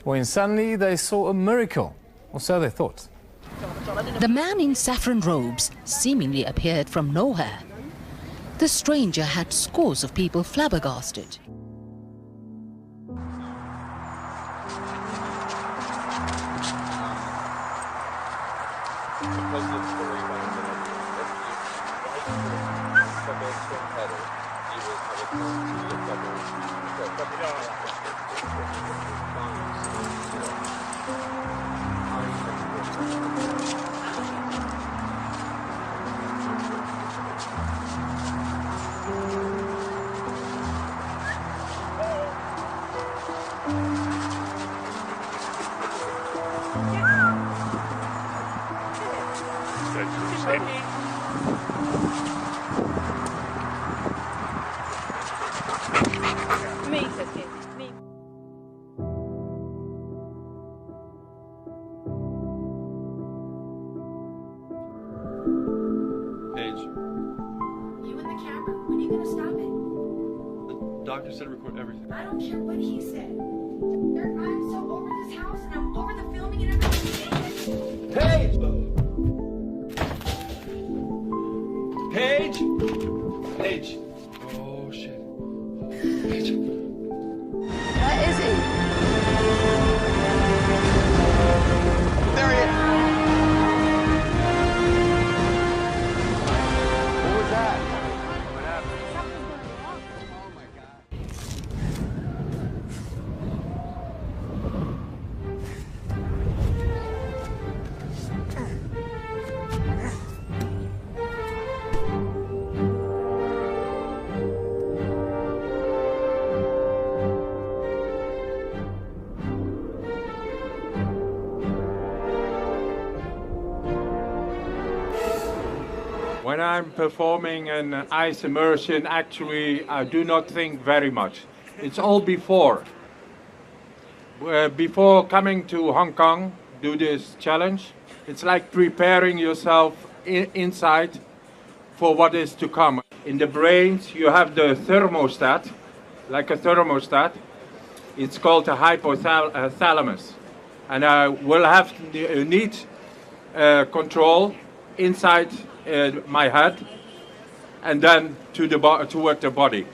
when suddenly they saw a miracle, or so they thought. The man in saffron robes seemingly appeared from nowhere. The stranger had scores of people flabbergasted. You and the camera, when are you gonna stop it? The doctor said record everything. I don't care what he said. I'm so over this house and I'm over the filming and everything. Paige! Paige! Paige! Oh shit. Paige. Where is he? There he is! What was that? What happened? Something's going wrong. Oh my god. When I'm performing an ice immersion, actually, I do not think very much. It's all before. Before coming to Hong Kong, do this challenge. It's like preparing yourself inside for what is to come. In the brains, you have the thermostat, like a thermostat. It's called the hypothalamus. And I will have need control inside my head, and then to toward the body.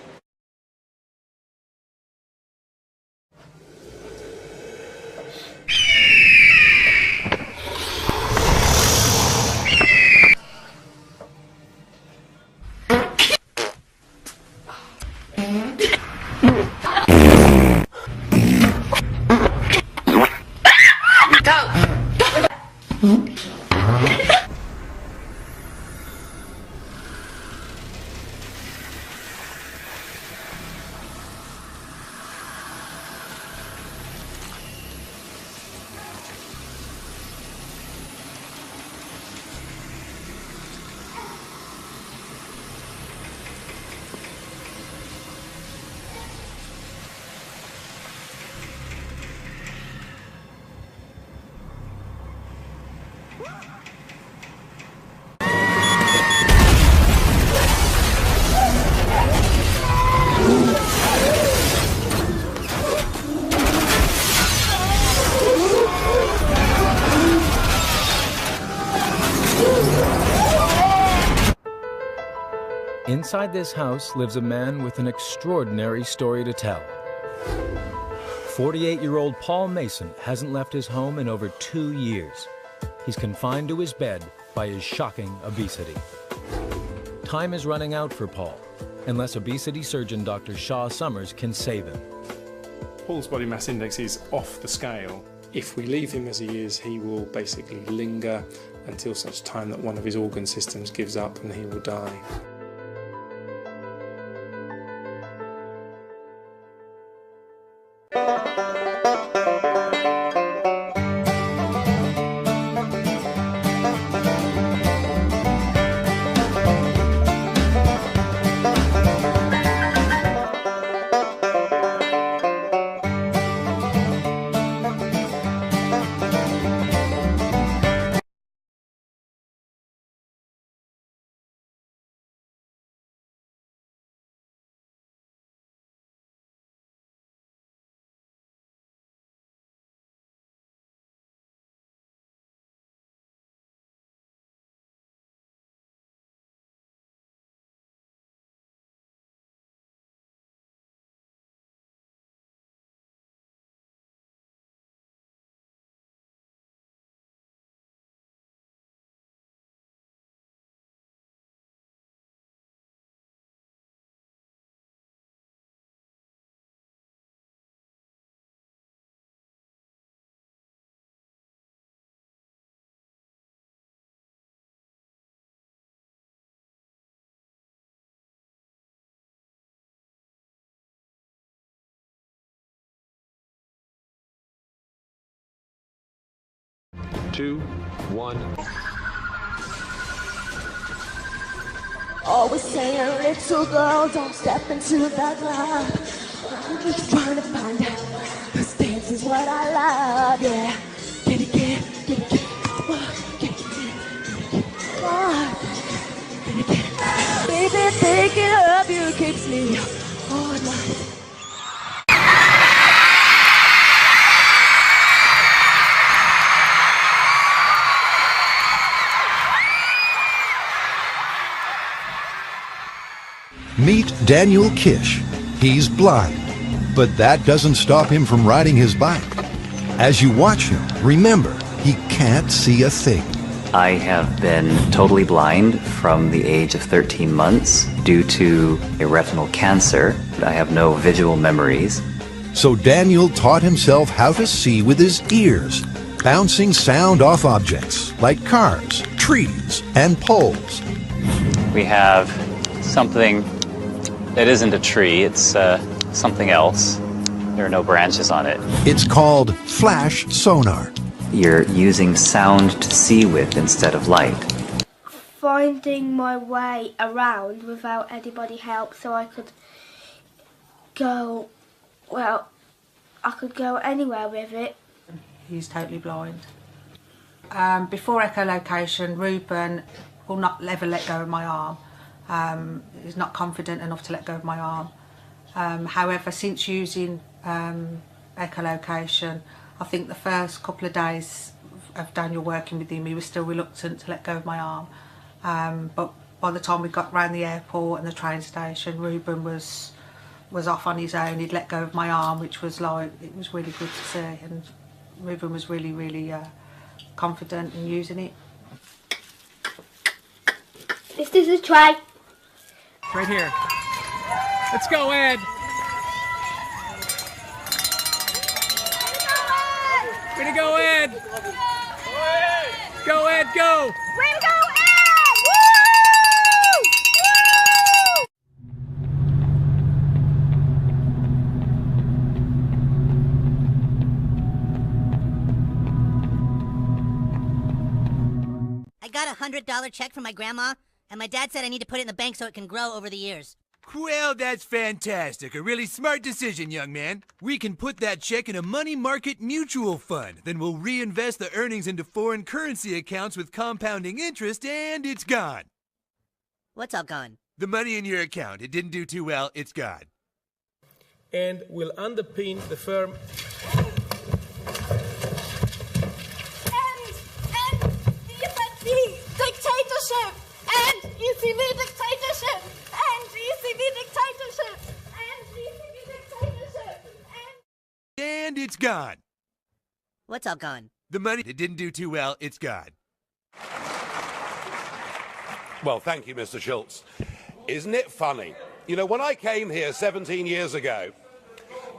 Inside this house lives a man with an extraordinary story to tell. 48-year-old Paul Mason hasn't left his home in over 2 years. He's confined to his bed by his shocking obesity. Time is running out for Paul, unless obesity surgeon Dr. Shaw Summers can save him. Paul's body mass index is off the scale. If we leave him as he is, he will basically linger until such time that one of his organ systems gives up and he will die. 2, 1. Always saying, little girl, don't step into the club. I'm just trying to find out. This dance is what I love, yeah. Get it, get it, get it, get it. Get it, get it, get it, get it. Baby, thinking of you keeps me all night. Meet Daniel Kish. He's blind, but that doesn't stop him from riding his bike. As you watch him, remember, he can't see a thing. I have been totally blind from the age of 13 months due to a retinal cancer. I have no visual memories. So Daniel taught himself how to see with his ears, bouncing sound off objects like cars, trees, and poles. We have something that isn't a tree, it's something else. There are no branches on it. It's called flash sonar. You're using sound to see with instead of light. Finding my way around without anybody help, so I could go, well, I could go anywhere with it. He's totally blind. Before echolocation, Ruben will not ever let go of my arm. He's not confident enough to let go of my arm. However, since using echolocation, I think the first couple of days of Daniel working with him, he was still reluctant to let go of my arm. But by the time we got round the airport and the train station, Ruben was off on his own. He'd let go of my arm, which was like, it was really good to see. And Ruben was really, really confident in using it. This is a try. Right here. Let's go, Ed. Way to go, Ed. Go, Ed, go. Way to go, Ed! Woo! I got a $100 check from my grandma, and my dad said I need to put it in the bank so it can grow over the years. Well, that's fantastic. A really smart decision, young man. We can put that check in a money market mutual fund. Then we'll reinvest the earnings into foreign currency accounts with compounding interest, and it's gone. What's all gone? The money in your account. It didn't do too well. It's gone. And will underpin the firm. And ECB dictatorship! And ECB dictatorship! And ECB dictatorship! And ECB dictatorship! And it's gone. What's all gone? The money. It didn't do too well. It's gone. Well, thank you, Mr. Schultz. Isn't it funny? You know, when I came here 17 years ago,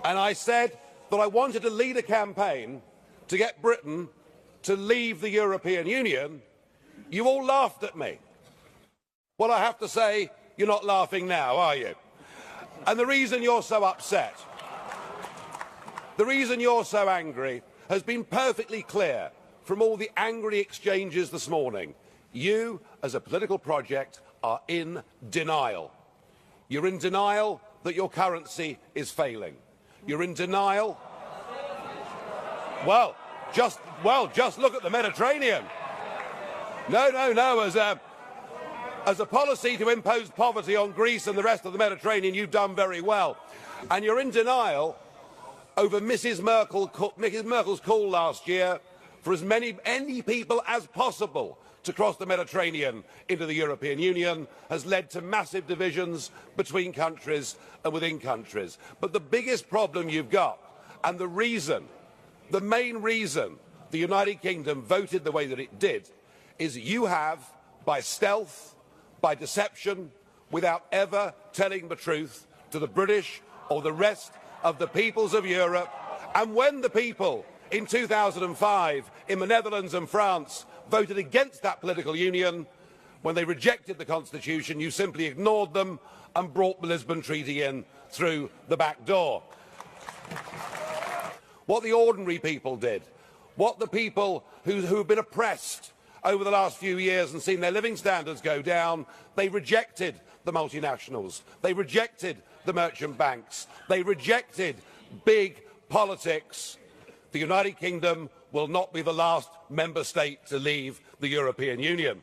and I said that I wanted to lead a campaign to get Britain to leave the European Union, you all laughed at me. Well, I have to say, you're not laughing now, are you? And the reason you're so upset, the reason you're so angry, has been perfectly clear from all the angry exchanges this morning. You, as a political project, are in denial. You're in denial that your currency is failing. You're in denial. Well, just look at the Mediterranean. No. As a policy to impose poverty on Greece and the rest of the Mediterranean, you've done very well. And you're in denial over Mrs. Merkel's call last year for as many people as possible to cross the Mediterranean into the European Union has led to massive divisions between countries and within countries. But the biggest problem you've got, and the main reason the United Kingdom voted the way that it did, is you have, by stealth, by deception, without ever telling the truth to the British or the rest of the peoples of Europe. And when the people in 2005 in the Netherlands and France voted against that political union, when they rejected the Constitution, you simply ignored them and brought the Lisbon Treaty in through the back door. What the ordinary people did what the people who have been oppressed over the last few years and seen their living standards go down, they rejected the multinationals, they rejected the merchant banks, they rejected big politics. The United Kingdom will not be the last member state to leave the European Union.